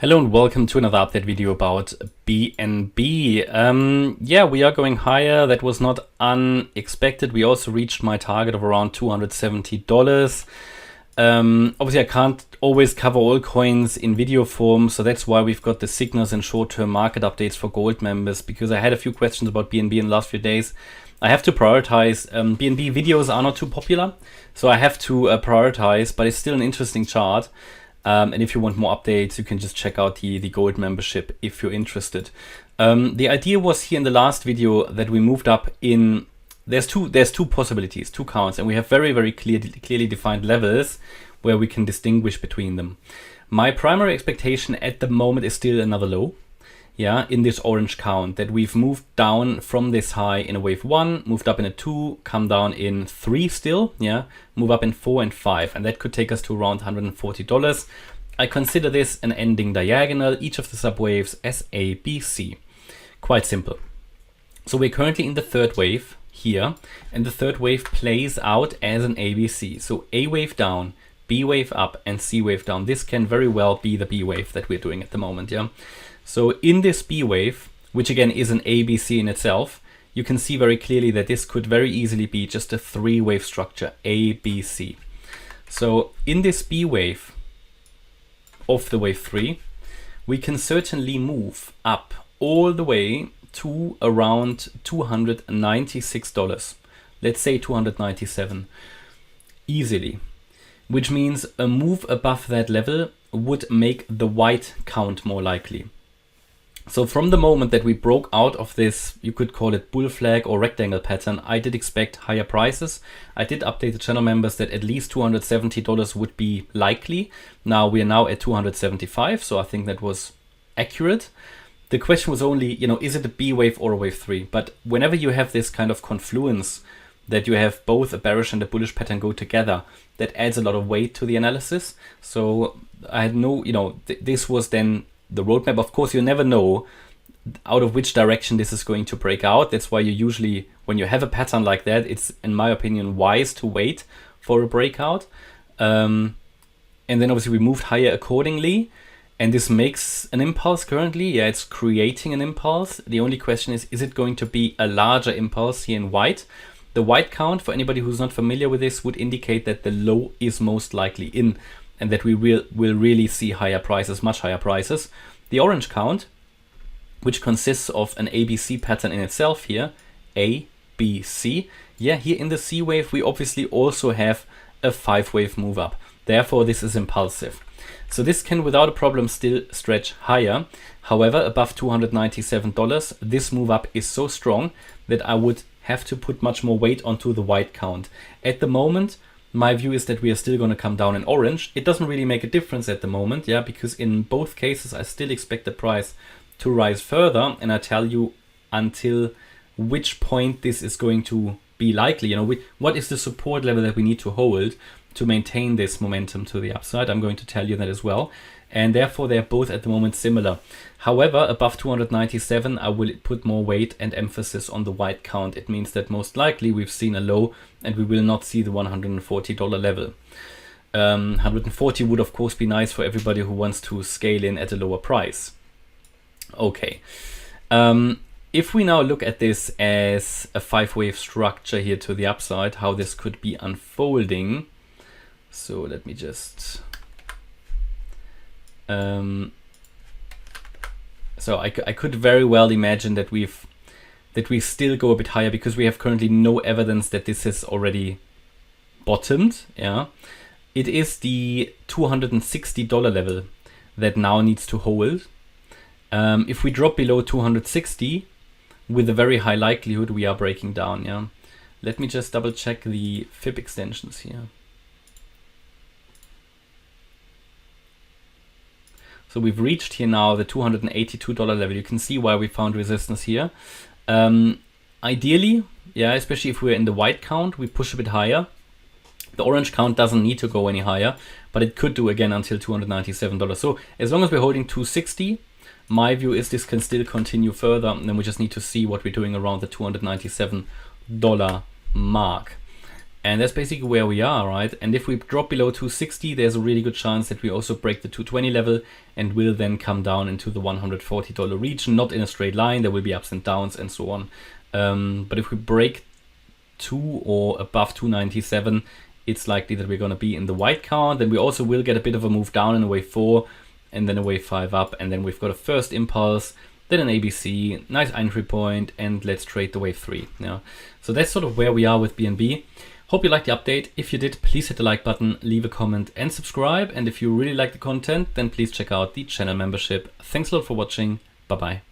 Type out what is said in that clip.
Hello and welcome to another update video about BNB. Yeah, we are going higher. That was not unexpected. We also reached my target of around $270. Obviously, I can't always cover all coins in video form, so that's why we've got the signals and short-term market updates for gold members, because I had a few questions about BNB in the last few days. I have to prioritize. BNB videos are not too popular, so I have to prioritize, but it's still an interesting chart. And if you want more updates, you can just check out the gold membership if you're interested. The idea was here in the last video that we moved up in, there's two possibilities, two counts, and we have very clearly defined levels where we can distinguish between them. My primary expectation at the moment is still another low. Yeah, in this orange count, that we've moved down from this high in a wave 1, moved up in a 2, come down in 3 still, yeah, move up in 4 and 5, and that could take us to around $140. I consider this an ending diagonal, each of the subwaves as A, B, C. Quite simple. So we're currently in the third wave here, and the third wave plays out as an ABC. So A wave down, B wave up, and C wave down. This can very well be the B wave that we're doing at the moment, yeah. So in this B wave, which again is an ABC in itself, you can see very clearly that this could very easily be just a 3-wave structure, A, B, C. So in this B wave of the wave 3, we can certainly move up all the way to around $296. Let's say 297 easily, which means a move above that level would make the white count more likely. So from the moment that we broke out of this, you could call it bull flag or rectangle pattern, I did expect higher prices. I did update the channel members that at least $270 would be likely. Now we are now at 275, so I think that was accurate. The question was only, is it a B wave or a wave 3? But whenever you have this kind of confluence, that you have both a bearish and a bullish pattern go together, that adds a lot of weight to the analysis. So I had no, this was then the roadmap. Of course, you never know out of which direction this is going to break out. That's why you usually, when you have a pattern like that, it's, in my opinion, wise to wait for a breakout. And then obviously we moved higher accordingly. And this makes an impulse currently. Yeah, it's creating an impulse. The only question is it going to be a larger impulse here in white? The white count, for anybody who's not familiar with this, would indicate that the low is most likely in, and that we will really see higher prices, much higher prices. The orange count, which consists of an ABC pattern in itself here, A, B, C. Yeah, here in the C wave, we obviously also have a 5-wave move up. Therefore, this is impulsive. So this can, without a problem, still stretch higher. However, above $297, this move up is so strong that I would have to put much more weight onto the white count. At the moment, my view is that we are still going to come down in orange. It doesn't really make a difference at the moment, yeah, because in both cases I still expect the price to rise further, and I tell you until which point this is going to be likely. What is the support level that we need to hold to maintain this momentum to the upside? I'm going to tell you that as well, and therefore they're both at the moment similar. However, above 297, I will put more weight and emphasis on the white count. It means that most likely we've seen a low and we will not see the $140 level. 140 would of course be nice for everybody who wants to scale in at a lower price. Okay. If we now look at this as a 5-wave structure here to the upside, how this could be unfolding. So let me just... So I could very well imagine that we still go a bit higher, because we have currently no evidence that this has already bottomed. Yeah, it is the $260 level that now needs to hold. If we drop below 260, with a very high likelihood, we are breaking down. Yeah, let me just double check the fib extensions here. So we've reached here now the $282 level. You can see why we found resistance here. Ideally, yeah, especially if we're in the white count, we push a bit higher. The orange count doesn't need to go any higher, but it could do again until $297. So as long as we're holding 260, my view is this can still continue further, and then we just need to see what we're doing around the $297 mark. And that's basically where we are, right? And if we drop below 260, there's a really good chance that we also break the 220 level and will then come down into the $140 region, not in a straight line. There will be ups and downs and so on. But if we break 2 or above 297, it's likely that we're going to be in the white count. Then we also will get a bit of a move down in a wave 4 and then a wave 5 up. And then we've got a first impulse, then an ABC, nice entry point, and let's trade the wave 3. Yeah. So that's sort of where we are with BNB. Hope you liked the update. If you did, please hit the like button, leave a comment and subscribe. And if you really like the content, then please check out the channel membership. Thanks a lot for watching. Bye-bye.